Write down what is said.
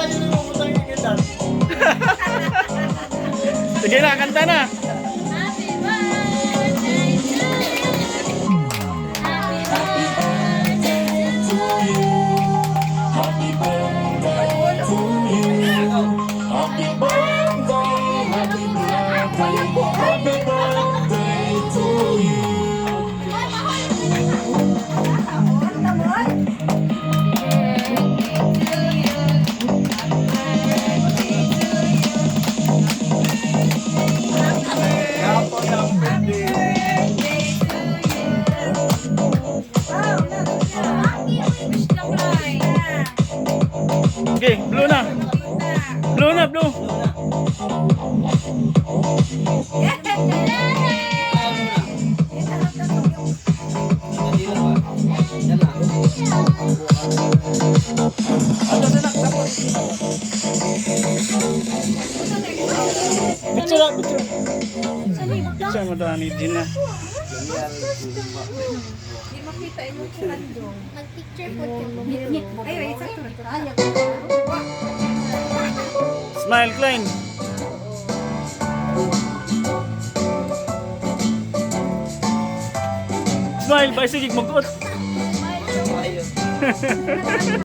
yun yung putang yung gitara. Sige na, kanta na. Happy birthday to you. Happy birthday to you. Happy birthday to you. Happy birthday, happy birthday, happy birthday to you. Kapag ang birthday. Sige, blue na. Blue na, blue. Picture na, picture. Picture mo daw ni Gina. Mag-picture po Smile, Klein. Smile, ba sige magkot.